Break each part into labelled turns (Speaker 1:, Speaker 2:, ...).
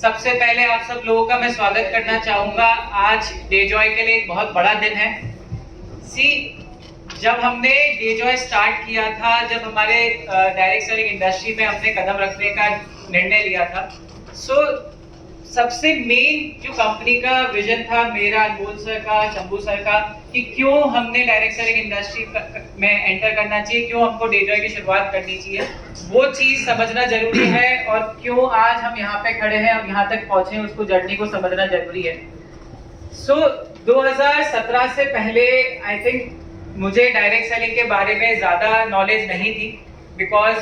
Speaker 1: सबसे पहले आप सब लोगों का मैं स्वागत करना चाहूँगा। आज डेजॉय के लिए एक बहुत बड़ा दिन है। जब हमने डेजॉय स्टार्ट किया था, जब हमारे डायरेक्ट सेलिंग इंडस्ट्री में हमने कदम रखने का निर्णय लिया था, सबसे मेन जो कंपनी का विजन था मेरा, अनमोल सर का, शंभू सर का, कि क्यों हमने डायरेक्ट सेलिंग इंडस्ट्री में एंटर करना चाहिए, क्यों हमको डेजॉय की शुरुआत करनी चाहिए, वो चीज समझना जरूरी है। और क्यों आज हम यहाँ पे खड़े हैं और यहाँ तक पहुंचे, उसको जर्नी को समझना जरूरी है। 2017 से पहले आई थिंक मुझे डायरेक्ट सेलिंग के बारे में ज्यादा नॉलेज नहीं थी, बिकॉज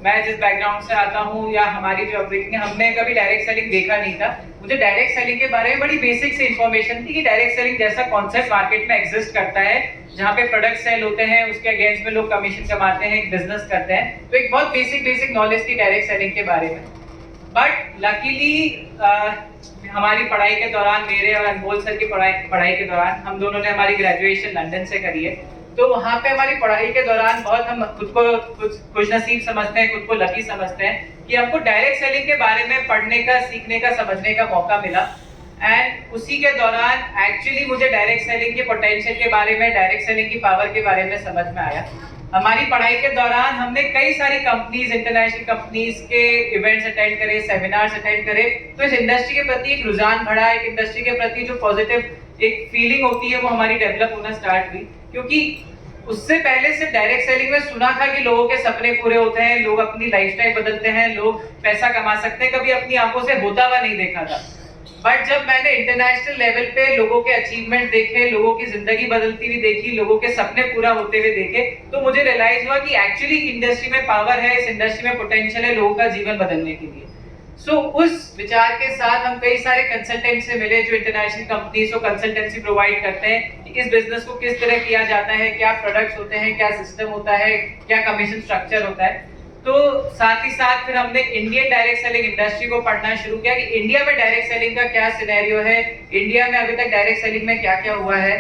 Speaker 1: मैं जिस बैकग्राउंड से आता हूँ या हमारी जो अपब्रिंगिंग है, हमने कभी डायरेक्ट सेलिंग देखा नहीं था। मुझे डायरेक्ट सेलिंग के बारे में बड़ी बेसिक सी इन्फॉर्मेशन थी कि डायरेक्ट सेलिंग जैसा कॉन्सेप्ट मार्केट में एग्जिस्ट करता है, जहाँ पे प्रोडक्ट सेल होते हैं, उसके अगेंस्ट में लोग कमीशन कमाते हैं, एक बिजनेस करते हैं। तो एक बहुत बेसिक नॉलेज थी डायरेक्ट सेलिंग के बारे में। बट लकीली हमारी पढ़ाई के दौरान, मेरे और अनमोल सर की पढ़ाई के दौरान, हम दोनों ने हमारी ग्रेजुएशन लंदन से करी है। तो वहाँ पे हमारी पढ़ाई के दौरान बहुत हम खुद को खुशनसीब समझते हैं, खुद को लकी समझते हैं कि हमको डायरेक्ट सेलिंग के बारे में पढ़ने का, सीखने का, समझने का मौका मिला। एंड उसी के दौरान एक्चुअली मुझे डायरेक्ट सेलिंग के पोटेंशियल के बारे में, डायरेक्ट सेलिंग की पावर के बारे में समझ में आया। हमारी पढ़ाई के दौरान हमने कई सारी कंपनीज, इंटरनेशनल कंपनीज के इवेंट्स अटेंड करे, सेमिनार्स अटेंड करे। तो इस इंडस्ट्री के प्रति एक रुझान बढ़ा, एक इंडस्ट्री के प्रति जो पॉजिटिव एक फीलिंग होती है वो हमारी डेवलप होना स्टार्ट हुई। क्योंकि उससे पहले सिर्फ डायरेक्ट सेलिंग में सुना था कि लोगों के सपने पूरे होते हैं, लोग अपनी लाइफस्टाइल बदलते हैं, लोग पैसा कमा सकते हैं, कभी अपनी आंखों से होता हुआ नहीं देखा था। बट जब मैंने इंटरनेशनल लेवल पे लोगों के अचीवमेंट देखे, लोगों की जिंदगी बदलती हुई देखी, लोगों के सपने पूरा होते हुए देखे, तो मुझे रियलाइज हुआ कि एक्चुअली इंडस्ट्री में पावर है, इस इंडस्ट्री में पोटेंशियल है लोगों का जीवन बदलने के लिए। उस विचार के साथ हम कई सारे कंसल्टेंट से मिले, जो इंटरनेशनल कंपनीज को कंसल्टेंसी प्रोवाइड करते हैं कि इस बिजनेस को किस तरह किया जाता है, क्या प्रोडक्ट्स होते हैं, क्या सिस्टम होता है, क्या कमीशन स्ट्रक्चर होता है। तो साथ ही साथ फिर हमने इंडियन डायरेक्ट सेलिंग इंडस्ट्री को पढ़ना शुरू किया कि इंडिया में डायरेक्ट सेलिंग का क्या सिनेरियो है, इंडिया में अभी तक डायरेक्ट सेलिंग में क्या क्या हुआ है।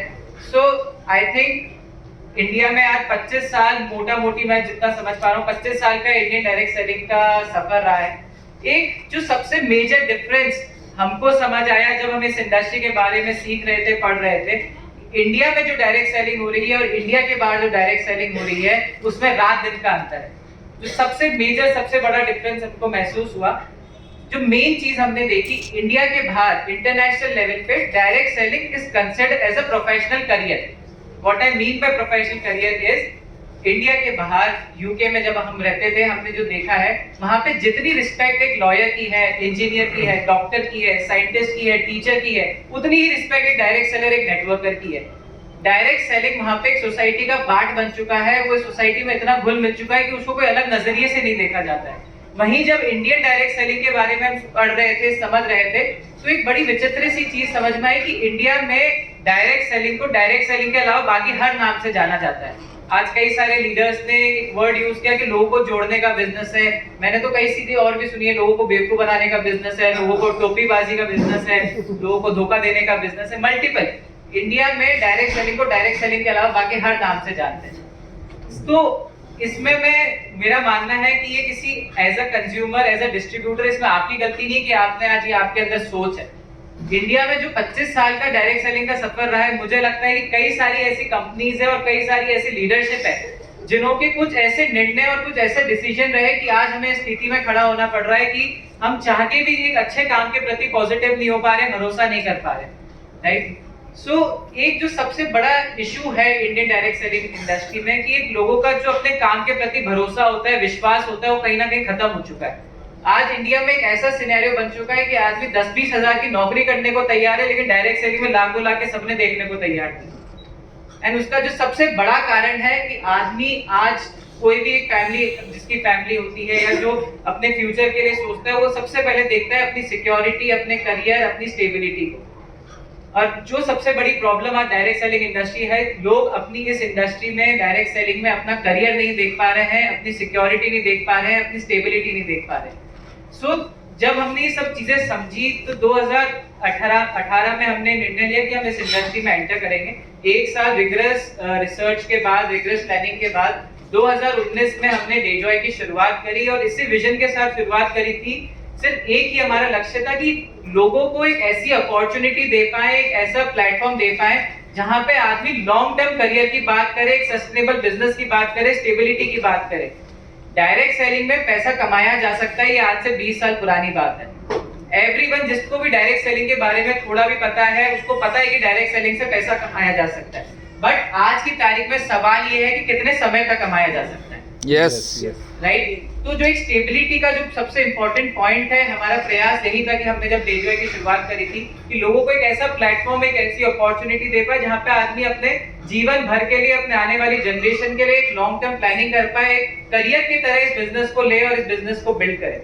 Speaker 1: आई थिंक इंडिया में आज 25 साल, मोटा मोटी मैं जितना समझ पा रहा हूँ, 25 साल का इंडियन डायरेक्ट सेलिंग का सफर रहा है। एक जो सबसे मेजर डिफरेंस हमको समझ आया जब हम इस इंडस्ट्री के बारे में सीख रहे थे, पढ़ रहे थे, इंडिया में जो डायरेक्ट सेलिंग हो रही है और इंडिया के बाहर जो डायरेक्ट सेलिंग हो रही है, उसमें रात दिन का अंतर है। जो सबसे मेजर, सबसे बड़ा डिफरेंस हमको महसूस हुआ, जो मेन चीज हमने देखी, इंडिया के बाहर इंटरनेशनल लेवल पे direct selling is considered as a professional career. What I mean by professional career is, India के बाहर यूके में जब हम रहते थे, हमने जो देखा है, वहां पे जितनी रिस्पेक्ट एक लॉयर की है, इंजीनियर की है, डॉक्टर की है, साइंटिस्ट की है, टीचर की है, उतनी ही रिस्पेक्ट एक डायरेक्ट सेलर, एक नेटवर्कर की है। डायरेक्ट सेलिंग वहां पे एक सोसाइटी का पार्ट बन चुका है, वो सोसाइटी में इतना घुल मिल चुका है कि उसको कोई अलग नजरिए से नहीं देखा जाता है। वहीं जब इंडियन डायरेक्ट सेलिंग के बारे में हम पढ़ रहे थे, समझ रहे थे, तो एक बड़ी विचित्र सी चीज समझ में आई कि इंडिया में डायरेक्ट सेलिंग को डायरेक्ट सेलिंग के अलावा बाकी हर नाम से जाना जाता है। आज कई सारे लीडर्स ने एक वर्ड यूज किया कि लोगों को जोड़ने का बिजनेस है। मैंने तो कई चीजें और भी सुनी है, लोगों को बेवकूफ बनाने का बिजनेस है, लोगों को टोपीबाजी का बिजनेस है, लोगों को धोखा देने का बिजनेस है, मल्टीपल। इंडिया में डायरेक्ट सेलिंग को डायरेक्ट सेलिंग के अलावा बाकी हर नाम से जानते हैं। तो इसमें मेरा मानना है कि ये किसी as a consumer, as a distributor, इसमें आपकी गलती नहीं कि आपने आज ये आपके अंदर सोच है। इंडिया में जो 25 साल का डायरेक्ट सेलिंग का सफर रहा है, मुझे लगता है कि कई सारी ऐसी कंपनीज है और कई सारी ऐसी लीडरशिप है जिन्हों के कुछ ऐसे निर्णय और कुछ ऐसे डिसीजन रहे कि आज हमें स्थिति में खड़ा होना पड़ रहा है कि हम चाह के भी एक अच्छे काम के प्रति पॉजिटिव नहीं हो पा रहे, भरोसा नहीं कर पा रहे, राइट। एक जो सबसे बड़ा इशू है इंडियन डायरेक्ट सेलिंग इंडस्ट्री में कि एक लोगों का जो अपने काम के प्रति भरोसा होता है, विश्वास होता है, वो कहीं ना कहीं खत्म हो चुका है। आज इंडिया में एक ऐसा सिनेरियो बन चुका है कि आदमी 10-20 हजार की नौकरी करने को तैयार है, लेकिन डायरेक्ट सेलिंग में लाख 2 लाख के सपने देखने को तैयार नहीं। एंड उसका जो सबसे बड़ा कारण है कि आदमी आज कोई भी एक फैमिली, जिसकी फैमिली होती है या जो अपने फ्यूचर के लिए सोचता है, वो सबसे पहले देखता है अपनी सिक्योरिटी, अपने करियर, अपनी स्टेबिलिटी को। और जो सबसे बड़ी प्रॉब्लम आज डायरेक्ट सेलिंग इंडस्ट्री है, लोग अपनी इस इंडस्ट्री में, डायरेक्ट सेलिंग में अपना करियर नहीं देख पा रहे हैं, अपनी सिक्योरिटी नहीं देख पा रहे हैं, अपनी स्टेबिलिटी नहीं देख पा रहे हैं। जब हमने ये सब चीजें समझी तो 2018 में हमने निर्णय लिया कि हम इस इंडस्ट्री में एंटर करेंगे। एक साल रिगरस रिसर्च के बाद, रिगरस प्लानिंग के बाद 2019 में हमने डेजॉय की शुरुआत करी और इसी विजन के साथ शुरुआत करी थी सिर्फ एक ही हमारा लक्ष्य था कि लोगों को एक ऐसी अपॉर्चुनिटी दे पाए, एक ऐसा प्लेटफॉर्म दे पाए जहां पे आदमी लॉन्ग टर्म करियर की बात करे, एक सस्टेनेबल बिजनेस की बात करे, स्टेबिलिटी की बात करे। डायरेक्ट सेलिंग में पैसा कमाया जा सकता है, ये आज से 20 साल पुरानी बात है। एवरीवन जिसको भी डायरेक्ट सेलिंग के बारे में थोड़ा भी पता है, उसको पता है कि डायरेक्ट सेलिंग से पैसा कमाया जा सकता है। बट आज की तारीख में सवाल ये है कि कितने समय तक कमाया जा सकता है।
Speaker 2: Yes
Speaker 1: right. तो जो एक स्टेबिलिटी का जो सबसे इंपॉर्टेंट पॉइंट है, हमारा प्रयास यही था कि हमने जब डेजॉय की शुरुआत करी थी कि लोगों को एक ऐसा प्लेटफॉर्म, एक ऐसी अपॉर्चुनिटी दे पाए जहां पे आदमी अपने जीवन भर के लिए, अपने आने वाली जनरेशन के लिए एक लॉन्ग टर्म प्लानिंग कर पाए, एक करियर की तरह इस बिजनेस को ले और इस बिजनेस को बिल्ड करे।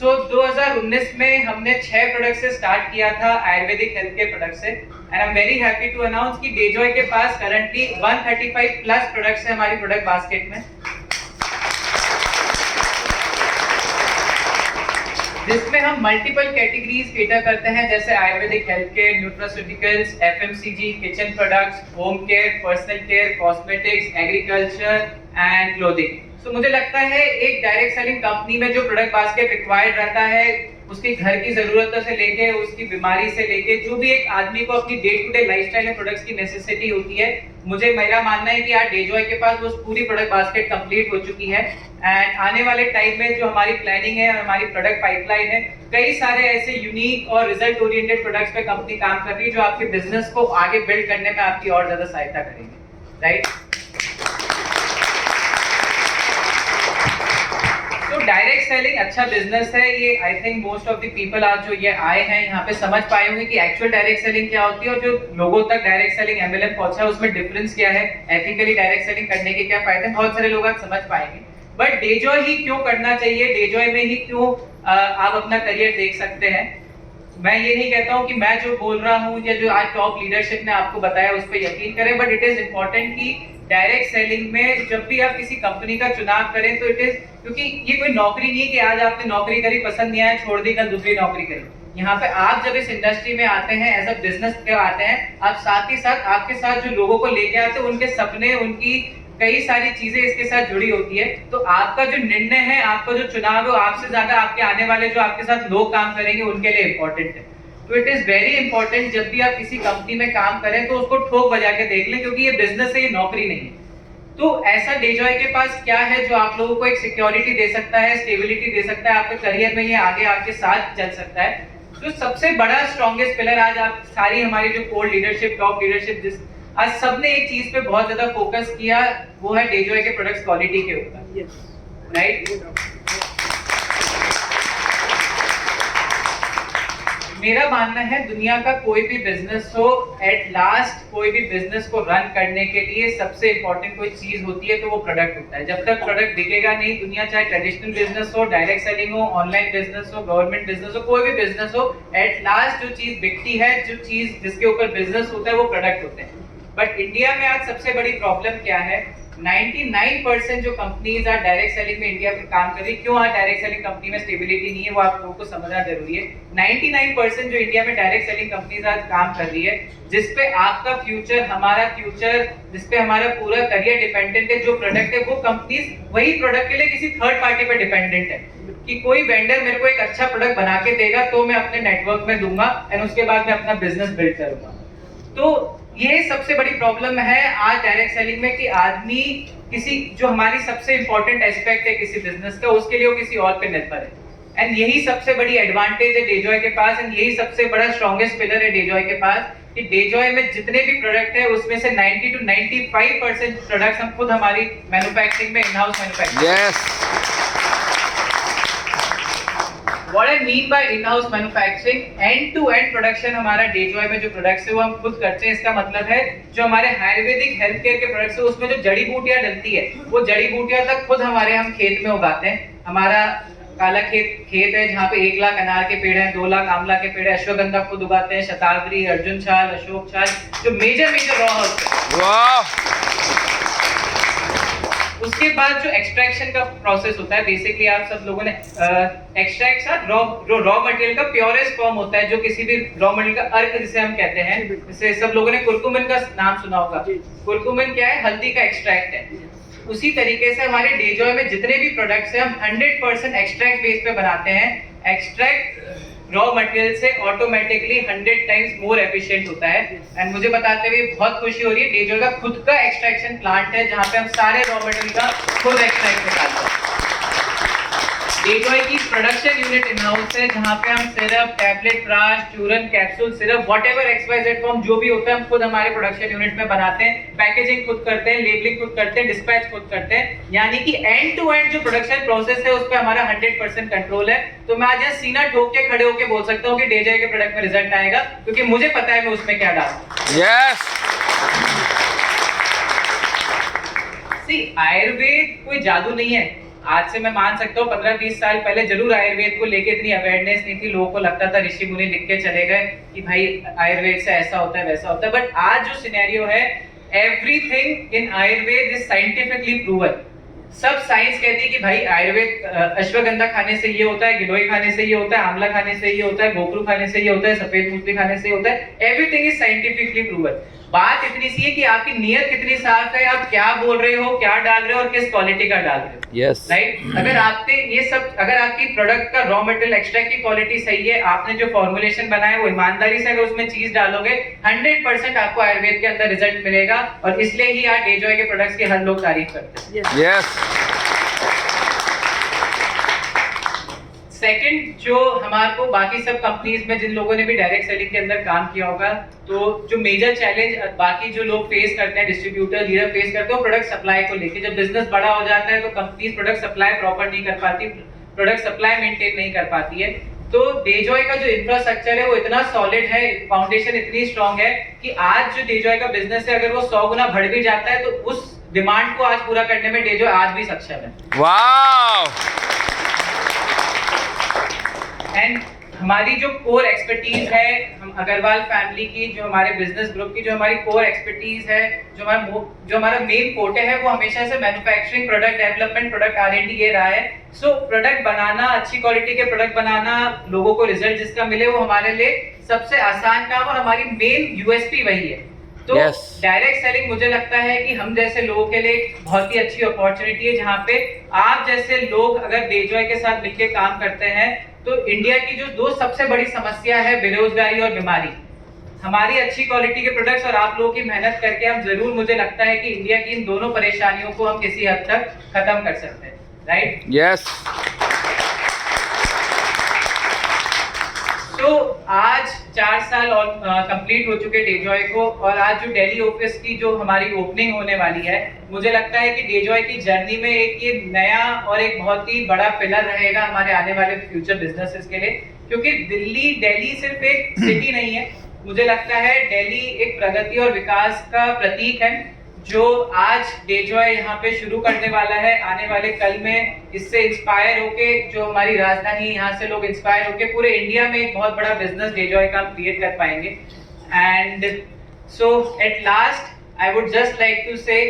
Speaker 1: 2019 में हमने 6 प्रोडक्ट से स्टार्ट किया था, आयुर्वेदिक हेल्थ केयर प्रोडक्ट से। And I am very happy to announce कि डेजॉय के पास करंटली 135 प्लस प्रोडक्ट्स हैं हमारी प्रोडक्ट बास्केट में, जिसमें हम मल्टीपल कैटेगरीज केटर करते हैं, जैसे Ayurvedic health care, nutraceuticals, FMCG, kitchen products, home care, personal care, cosmetics, agriculture and clothing. तो मुझे लगता है एक डायरेक्ट सेलिंग कंपनी में जो प्रोडक्ट बास्केट रिक्वायर्ड रहता है, उसकी घर की जरूरतों से लेके, उसकी बीमारी से लेके, जो भी एक आदमी को अपनी डे टू डे लाइफस्टाइल में प्रोडक्ट्स की नेसेसिटी होती है, मुझे मेरा मानना है कि आज डेजॉय के पास वो पूरी प्रोडक्ट बास्केट कंप्लीट हो चुकी है। एंड आने वाले टाइम में जो हमारी प्लानिंग है और हमारी प्रोडक्ट पाइपलाइन है, कई सारे ऐसे यूनिक और रिजल्ट ओरिएंटेड प्रोडक्ट्स पे कंपनी काम कर रही है जो आपके बिजनेस को आगे बिल्ड करने में आपकी और ज्यादा सहायता करेंगे। राइट। तो डायरेक्ट सेलिंग अच्छा बिजनेस है, ये I think most of the people आज जो ये आए हैं यहाँ पे समझ पाए होंगे कि एक्चुअल डायरेक्ट सेलिंग क्या होती है और जो लोगों तक डायरेक्ट सेलिंग एमएलएम पहुंचा है उसमें डिफरेंस क्या है, एथिकली डायरेक्ट सेलिंग करने के क्या फायदे हैं, बहुत सारे लोग आज समझ पाएंगे। बट डेजॉय ही क्यों करना चाहिए, डेजॉय में ही क्यों आप अपना करियर देख सकते हैं। मैं ये नहीं कहता हूँ कि मैं जो बोल रहा हूँ या जो आज टॉप लीडरशिप ने आपको बताया उस पर यकीन करें, बट इट इज इम्पोर्टेंट कि डायरेक्ट सेलिंग में जब भी आप किसी कंपनी का चुनाव करें तो इट इज, क्योंकि ये कोई नौकरी नहीं कि आज आपने नौकरी करी, पसंद नहीं आया, छोड़ दी, कल दूसरी नौकरी करी। यहाँ पे आप जब इस इंडस्ट्री में आते हैं, एज अ बिजनेस पे आते हैं, आप साथ ही साथ आपके साथ जो लोगों को लेके आते हैं, उनके सपने, उनकी कई सारी चीजें इसके साथ जुड़ी होती है। तो आपका जो निर्णय है, आपका जो चुनाव है, वो आपसे ज्यादा आपके आने वाले जो आपके साथ लोग काम करेंगे उनके लिए इम्पोर्टेंट है। तो इट इज वेरी इंपॉर्टेंट जब भी आप किसी कंपनी में काम करें तो उसको ठोक बजा के देख लें, क्योंकि ये बिजनेस है, ये नौकरी नहीं है। तो ऐसा डेजॉय के पास क्या है जो आप लोगों को एक सिक्योरिटी दे सकता है, स्टेबिलिटी दे सकता है, आपके करियर में ये आगे आपके साथ चल सकता है। तो सबसे बड़ा स्ट्रॉन्गेस्ट पिलर आज आप सारी हमारी जो कोर लीडरशिप, टॉप लीडरशिप, जिस आज सबने एक चीज पे बहुत ज्यादा फोकस किया, वो है डेजॉय के प्रोडक्ट्स क्वालिटी के ऊपर। राइट। मेरा मानना है दुनिया का कोई भी बिजनेस हो, एट लास्ट कोई भी बिजनेस को रन करने के लिए सबसे इंपॉर्टेंट कोई चीज होती है तो वो प्रोडक्ट होता है। जब तक प्रोडक्ट बिकेगा नहीं, दुनिया चाहे ट्रेडिशनल बिजनेस हो, डायरेक्ट सेलिंग हो, ऑनलाइन बिजनेस हो, गवर्नमेंट बिजनेस हो, कोई भी बिजनेस हो, एट लास्ट जो चीज बिकती है, जो चीज जिसके ऊपर बिजनेस होता है, वो प्रोडक्ट होते हैं। बट इंडिया में आज सबसे बड़ी प्रॉब्लम क्या है, 99% जो कंपनीज आज डायरेक्ट सेलिंग में इंडिया में काम कर रही है, क्यों आज डायरेक्ट सेलिंग कंपनी में स्टेबिलिटी नहीं है, वो आप लोगों को समझना जरूरी है। 99% जो इंडिया में डायरेक्ट सेलिंग कंपनीज आज काम कर रही है, जिसपे आपका फ्यूचर, हमारा फ्यूचर, जिसपे हमारा पूरा करियर डिपेंडेंट है, जो प्रोडक्ट है, वो कंपनीज वही प्रोडक्ट के लिए किसी थर्ड पार्टी पे डिपेंडेंट है कि कोई वेंडर मेरे को एक अच्छा प्रोडक्ट बना के देगा तो मैं अपने नेटवर्क में दूंगा एंड उसके बाद मैं अपना बिजनेस बिल्ड करूंगा। तो ये सबसे बड़ी प्रॉब्लम है आज डायरेक्ट सेलिंग में कि आदमी किसी, जो हमारी सबसे इंपॉर्टेंट एस्पेक्ट है किसी बिजनेस का, उसके लिए वो किसी और पे निर्भर है। एंड यही सबसे बड़ी एडवांटेज है डेजॉय के पास, एंड यही सबसे बड़ा स्ट्रॉन्गेस्ट पिलर है डेजॉय के पास कि डेजॉय में जितने भी प्रोडक्ट है उसमें से 90 to 95% प्रोडक्ट्स हम खुद हमारी मैन्युफैक्चरिंग में, in house manufacturing. What I mean by in-house manufacturing, end-to-end production हमारा डेजॉय में जो प्रोडक्ट्स है वो हम खुद करते हैं। इसका मतलब है जो हमारे आयुर्वेदिक हेल्थ केयर के प्रोडक्ट्स है उसमें जो जड़ी बूटियां डलती है, वो जड़ी बूटियां तक खुद हमारे हम खेत में उगाते हैं। हमारा काला खेत है जहाँ पे 1 लाख अनार के पेड़ हैं, 2 लाख आंवला के पेड़ है, अश्वगंधा खुद उगाते हैं, शतावरी, अर्जुन छाल, अशोक छाल, जो मेजर रॉ है। उसके बाद जो एक्सट्रैक्शन का प्रोसेस होता है, बेसिकली आप सब लोगों ने एक्सट्रैक्ट रॉ मटेरियल का प्योरेस्ट फॉर्म होता है, जो किसी भी रॉ मटेरियल का अर्क जिसे हम कहते हैं, जैसे सब लोगों ने कुरकुमिन का नाम सुना होगा। कुरकुमिन क्या है? हल्दी का एक्सट्रैक्ट है। उसी तरीके से हमारे डेजॉय में जितने भी प्रोडक्ट्स हैं हम 100% एक्सट्रैक्ट बेस पे बनाते हैं एक्सट्रैक्ट रॉ मटेरियल से ऑटोमेटिकली 100 टाइम्स मोर एफिशिएंट होता है। एंड मुझे बताते हुए बहुत खुशी हो रही है, डेजॉय का खुद का एक्सट्रैक्शन प्लांट है जहां पे हम सारे रॉ मटेरियल का खुद एक्सट्रैक्ट निकालते हैं। डेजॉय की प्रोडक्शन यूनिट इन हाउस है जहां पे हम सिरप, टैबलेट, प्राश, चूरन, capsule, syrup, whatever XYZ form जो भी होता है हम खुद हमारे प्रोडक्शन यूनिट में बनाते हैं। पैकेजिंग खुद करते हैं, लेबलिंग खुद करते हैं, डिस्पैच खुद करते हैं। यानी कि एंड टू एंड जो प्रोडक्शन प्रोसेस है उस पे हमारा 100% कंट्रोल है। तो मैं आज यहाँ सीना ठोक के खड़े होके बोल सकता हूँ कि डेजॉय के प्रोडक्ट में रिजल्ट आएगा, क्योंकि मुझे पता है मैं उसमें क्या डालूं।
Speaker 2: यस
Speaker 1: सी, आयुर्वेद कोई जादू नहीं है। आज से मैं मान सकता हूँ 15-20 साल पहले जरूर आयुर्वेद को लेके इतनी अवेयरनेस नहीं थी, लोगों को लगता था ऋषि मुनि लिख के चले गए कि भाई आयुर्वेद से ऐसा होता है वैसा होता है। बट आज जो सिनेरियो है, everything in Ayurveda is scientifically proven. सब साइंस कहती है कि भाई आयुर्वेद अश्वगंधा खाने से ये होता है, गिलोय खाने से ये होता है, आंवला खाने से ये होता है, गोखरू खाने से ये होता है, सफेद मूंगफली खाने से ये होता है। Everything is scientifically proven. बात इतनी सी है कि आपकी नीयत कितनी साफ है, आप क्या बोल रहे हो, क्या डाल रहे हो और किस क्वालिटी का डाल रहे हो।
Speaker 2: Yes
Speaker 1: right. अगर आपने ये सब, अगर आपकी प्रोडक्ट का रॉ मटेरियल एक्सट्रैक्ट की क्वालिटी सही है, आपने जो फॉर्मुलेशन बनाया वो ईमानदारी से अगर उसमें चीज डालोगे, 100% आपको आयुर्वेद के अंदर रिजल्ट मिलेगा। और इसलिए ही आज डेजॉय के प्रोडक्ट्स की हर लोग तारीफ करते हैं।
Speaker 2: यस
Speaker 1: सेकंड, जो हमारे को बाकी सब कंपनीज में जिन लोगों ने भी डायरेक्ट सेलिंग के अंदर काम किया होगा, तो जो मेजर चैलेंज बाकी जो लोग फेस करते हैं, डिस्ट्रीब्यूटर लीडर फेस करते हैं, प्रोडक्ट सप्लाई को लेके। जब बिजनेस बड़ा हो जाता है तो कंपनीज प्रोडक्ट सप्लाई प्रॉपर नहीं कर पाती, प्रोडक्ट सप्लाई मेंटेन नहीं कर पाती है। तो डेजॉय का जो इंफ्रास्ट्रक्चर है वो इतना सॉलिड है, फाउंडेशन इतनी स्ट्रांग है कि आज जो डेजॉय का बिजनेस है, अगर वो 100 गुना बढ़ भी जाता है तो उस डिमांड को आज पूरा करने में डेजॉय आज भी सक्षम है।
Speaker 2: वाह
Speaker 1: एंड हमारी जो कोर एक्सपर्टीज है, हम अग्रवाल फैमिली की, जो हमारे बिजनेस ग्रुप की जो हमारी कोर एक्सपर्टीज है, जो हमारा मेन फोटे है, वो हमेशा से manufacturing, product development, product R&D ये रहा है। सो प्रोडक्ट बनाना, अच्छी क्वालिटी के प्रोडक्ट बनाना, लोगों को रिजल्ट जिसका मिले, वो हमारे लिए सबसे आसान काम और हमारी मेन USP वही है। तो डायरेक्ट सेलिंग मुझे लगता है कि हम जैसे लोगों के लिए बहुत ही अच्छी अपॉर्चुनिटी है, जहाँ पे आप जैसे लोग अगर डेजॉय के साथ मिलकर काम करते हैं तो इंडिया की जो दो सबसे बड़ी समस्या है, बेरोजगारी और बीमारी, हमारी अच्छी क्वालिटी के प्रोडक्ट्स और आप लोगों की मेहनत करके हम जरूर, मुझे लगता है कि इंडिया की इन दोनों परेशानियों को हम किसी हद तक खत्म कर सकते हैं। राइट।
Speaker 2: यस
Speaker 1: तो आज 4 साल और कंप्लीट हो चुके डेजॉय को, और आज जो दिल्ली ऑफिस की जो हमारी ओपनिंग होने वाली है, मुझे लगता है कि डेजॉय की जर्नी में एक ये नया और एक बहुत ही बड़ा पिलर रहेगा हमारे आने वाले फ्यूचर बिजनेसेस के लिए। क्योंकि दिल्ली सिर्फ एक सिटी नहीं है, मुझे लगता है दिल्ली एक प्रगति और विकास का प्रतीक है, जो आज डेजॉय यहाँ पे शुरू करने वाला है। आने वाले कल में इससे इंस्पायर होके, जो हमारी राजधानी, यहाँ से लोग इंस्पायर होके पूरे इंडिया में एक बहुत बड़ा बिजनेस डेजॉय का क्रिएट कर पाएंगे। And so at last I would just like to say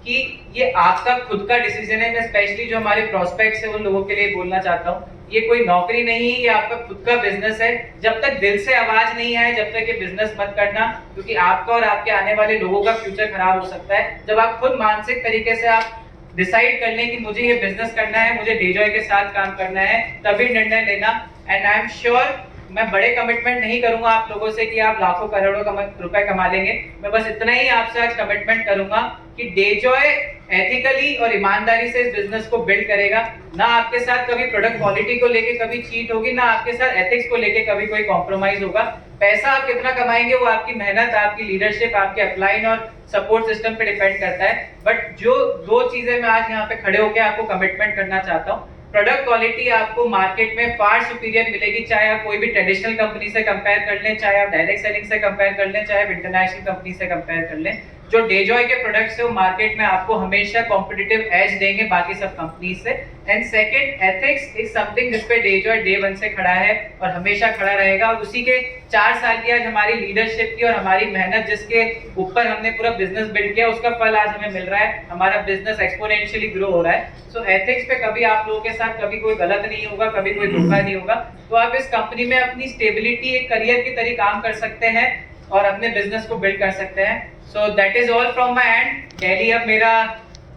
Speaker 1: कि ये आपका खुद का डिसीजन है। मैं स्पेशली जो हमारे प्रोस्पेक्ट्स है उन लोगों के लिए बोलना चाहता हूँ, ये कोई नौकरी नहीं है, ये आपका खुद का बिजनेस है। जब तक दिल से आवाज नहीं आए, जब तक ये बिजनेस मत करना, क्योंकि आपका और आपके आने वाले लोगों का फ्यूचर खराब हो सकता है। जब आप खुद मानसिक तरीके से आप डिसाइड कर लें कि मुझे ये बिजनेस करना है, मुझे डेजॉय के साथ काम करना है, तभी निर्णय लेना। एंड आई एम श्योर, मैं बड़े कमिटमेंट नहीं करूंगा आप लोगों से कि आप लाखों करोड़ों रुपए कमा लेंगे। मैं बस इतना ही आपसे आज कमिटमेंट करूंगा कि डेजॉय एथिकली और ईमानदारी से इस बिजनेस को बिल्ड करेगा। ना आपके साथ कभी प्रोडक्ट क्वालिटी को लेके कभी चीट होगी, ना आपके साथ एथिक्स को लेके कभी कोई कॉम्प्रोमाइज होगा। पैसा आप कितना कमाएंगे वो आपकी मेहनत, आपकी लीडरशिप, आपके अपलाइन और सपोर्ट सिस्टम पे डिपेंड करता है। बट जो दो चीजें मैं आज यहाँ पे खड़े होकर आपको कमिटमेंट करना चाहता हूँ, प्रोडक्ट क्वालिटी आपको मार्केट में फार सुपीरियर मिलेगी, चाहे आप कोई भी ट्रेडिशनल कंपनी से कंपेयर कर लें, चाहे आप डायरेक्ट सेलिंग से कंपेयर कर लें, चाहे आप इंटरनेशनल कंपनी से कंपेयर कर लें। जो डेजॉय के प्रोडक्ट्स है वो मार्केट में आपको हमेशा कॉम्पिटिटिव एज देंगे बाकी सब कंपनी से। And second, ethics is something जिस पे डेजॉय डे 1 से खड़ा है और हमेशा खड़ा रहेगा। और उसी के 4 साल की आज हमारी लीडरशिप की और हमारी मेहनत जिसके ऊपर हमने पूरा बिजनेस बिल्ड किया, उसका फल आज हमें मिल रहा है। हमारा बिजनेस एक्सपोनेंशियली ग्रो हो रहा है। सो एथिक्स पे कभी आप लोगों के साथ कभी कोई गलत नहीं होगा, कभी कोई धोखा नहीं होगा। तो आप इस कंपनी में अपनी स्टेबिलिटी एक करियर की तरह काम कर सकते हैं और अपने बिजनेस को बिल्ड कर सकते हैं। So that is all from my and. Delhi अब मेरा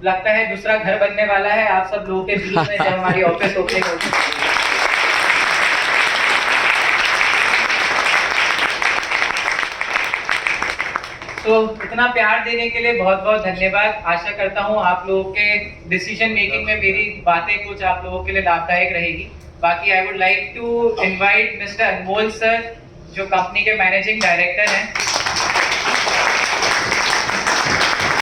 Speaker 1: लगता है दूसरा घर बनने वाला है आप सब लोगों के बीच में, जब हमारी ऑफिस ओपनिंग होगी। तो इतना प्यार देने के लिए बहुत बहुत धन्यवाद। आशा करता हूँ आप लोगों के डिसीजन मेकिंग में मेरी बातें कुछ आप लोगों के लिए लाभदायक रहेगी। बाकी I would like to invite mister Anmol sir, जो कंपनी के मैनेजिंग डायरेक्टर हैं,